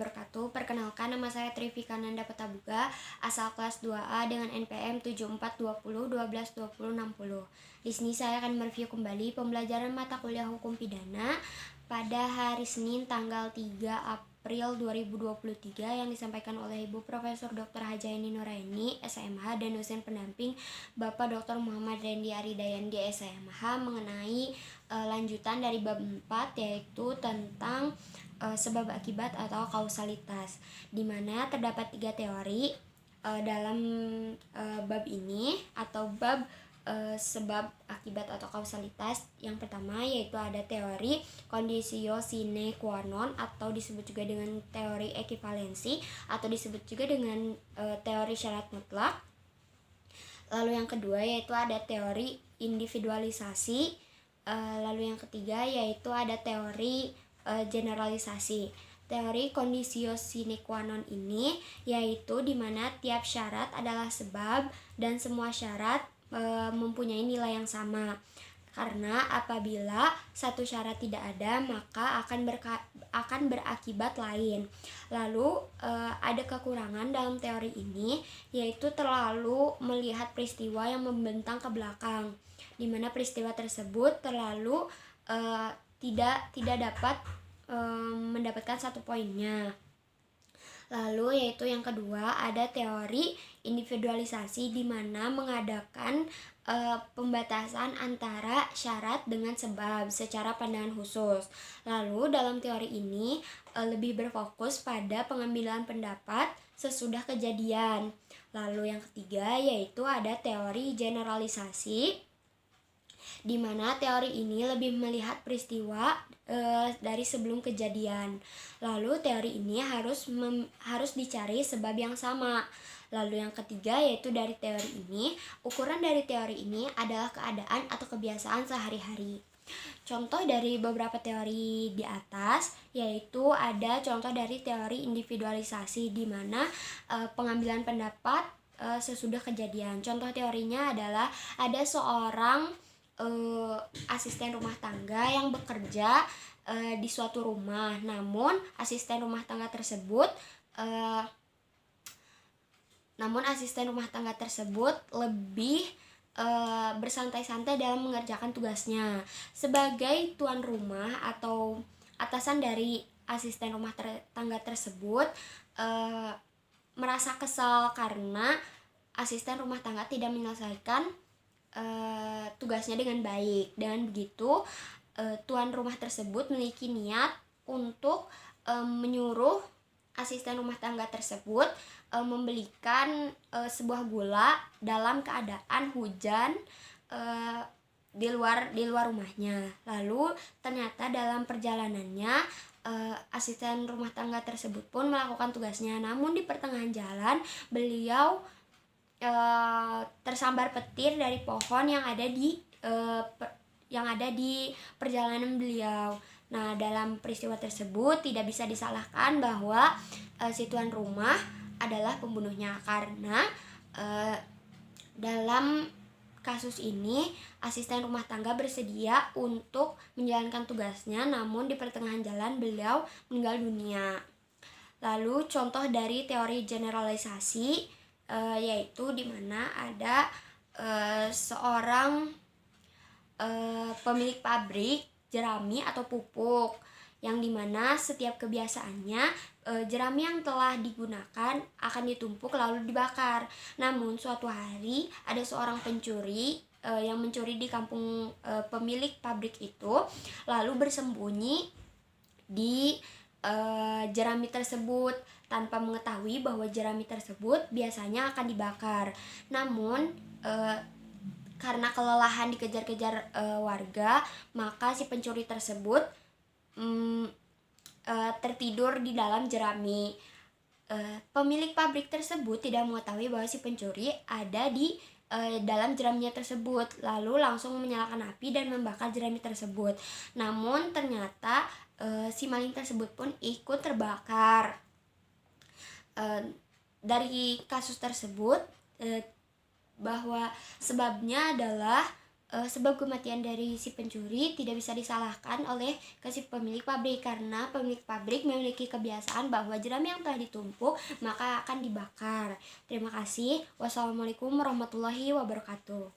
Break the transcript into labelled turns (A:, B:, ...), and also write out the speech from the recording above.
A: wabarakatuh. Perkenalkan, nama saya Trivika Nanda Petabuga, asal kelas 2A dengan NPM 7420122060. Di sini saya akan mereview kembali pembelajaran mata kuliah Hukum Pidana pada hari Senin tanggal 3 April 2023 yang disampaikan oleh Ibu Profesor Dr. Hajaini Nuraini, SMH, dan dosen pendamping Bapak Dr. Muhammad Rendi Aridayandi, SMH, mengenai lanjutan dari bab 4, yaitu tentang sebab akibat atau kausalitas, di mana terdapat 3 teori dalam bab ini atau bab sebab akibat atau kausalitas. Yang pertama yaitu ada teori conditio sine qua non atau disebut juga dengan teori ekivalensi atau disebut juga dengan teori syarat mutlak. Lalu yang kedua yaitu ada teori individualisasi. Lalu yang ketiga yaitu ada teori generalisasi. Teori conditio sine qua non ini yaitu di mana tiap syarat adalah sebab dan semua syarat mempunyai nilai yang sama. Karena apabila satu syarat tidak ada, maka akan berakibat lain. Lalu ada kekurangan dalam teori ini, yaitu terlalu melihat peristiwa yang membentang ke belakang, di mana peristiwa tersebut terlalu tidak dapat mendapatkan satu poinnya. Lalu yaitu yang kedua ada teori individualisasi, di mana mengadakan pembatasan antara syarat dengan sebab secara pandangan khusus. Lalu dalam teori ini lebih berfokus pada pengambilan pendapat sesudah kejadian. Lalu yang ketiga yaitu ada teori generalisasi, di mana teori ini lebih melihat peristiwa dari sebelum kejadian. Lalu teori ini harus dicari sebab yang sama. Lalu yang ketiga yaitu dari teori ini, ukuran dari teori ini adalah keadaan atau kebiasaan sehari-hari. Contoh dari beberapa teori di atas yaitu ada contoh dari teori individualisasi, di mana pengambilan pendapat sesudah kejadian. Contoh teorinya adalah ada seorang asisten rumah tangga yang bekerja di suatu rumah, namun asisten rumah tangga tersebut lebih bersantai-santai dalam mengerjakan tugasnya. Sebagai tuan rumah atau atasan dari asisten rumah tangga tersebut merasa kesal karena asisten rumah tangga tidak menyelesaikan tugasnya dengan baik. Dengan begitu tuan rumah tersebut memiliki niat untuk menyuruh asisten rumah tangga tersebut membelikan sebuah gula dalam keadaan hujan di luar rumahnya. Lalu ternyata dalam perjalanannya asisten rumah tangga tersebut pun melakukan tugasnya, namun di pertengahan jalan beliau tersambar petir dari pohon yang ada di perjalanan beliau. Nah, dalam peristiwa tersebut tidak bisa disalahkan bahwa si tuan rumah adalah pembunuhnya, karena dalam kasus ini asisten rumah tangga bersedia untuk menjalankan tugasnya, namun di pertengahan jalan beliau meninggal dunia. Lalu contoh dari teori generalisasi yaitu di mana ada seorang pemilik pabrik jerami atau pupuk, yang dimana setiap kebiasaannya jerami yang telah digunakan akan ditumpuk lalu dibakar. Namun suatu hari ada seorang pencuri yang mencuri di kampung pemilik pabrik itu, lalu bersembunyi di jerami tersebut tanpa mengetahui bahwa jerami tersebut biasanya akan dibakar. Namun karena kelelahan dikejar-kejar warga, maka si pencuri tersebut tertidur di dalam jerami. Pemilik pabrik tersebut tidak mengetahui bahwa si pencuri ada di dalam jeraminya tersebut, lalu langsung menyalakan api dan membakar jerami tersebut. Namun ternyata si maling tersebut pun ikut terbakar. Dari kasus tersebut bahwa sebabnya adalah sebab kematian dari si pencuri tidak bisa disalahkan oleh si pemilik pabrik, karena pemilik pabrik memiliki kebiasaan bahwa jerami yang telah ditumpuk maka akan dibakar. Terima kasih. Wassalamualaikum warahmatullahi wabarakatuh.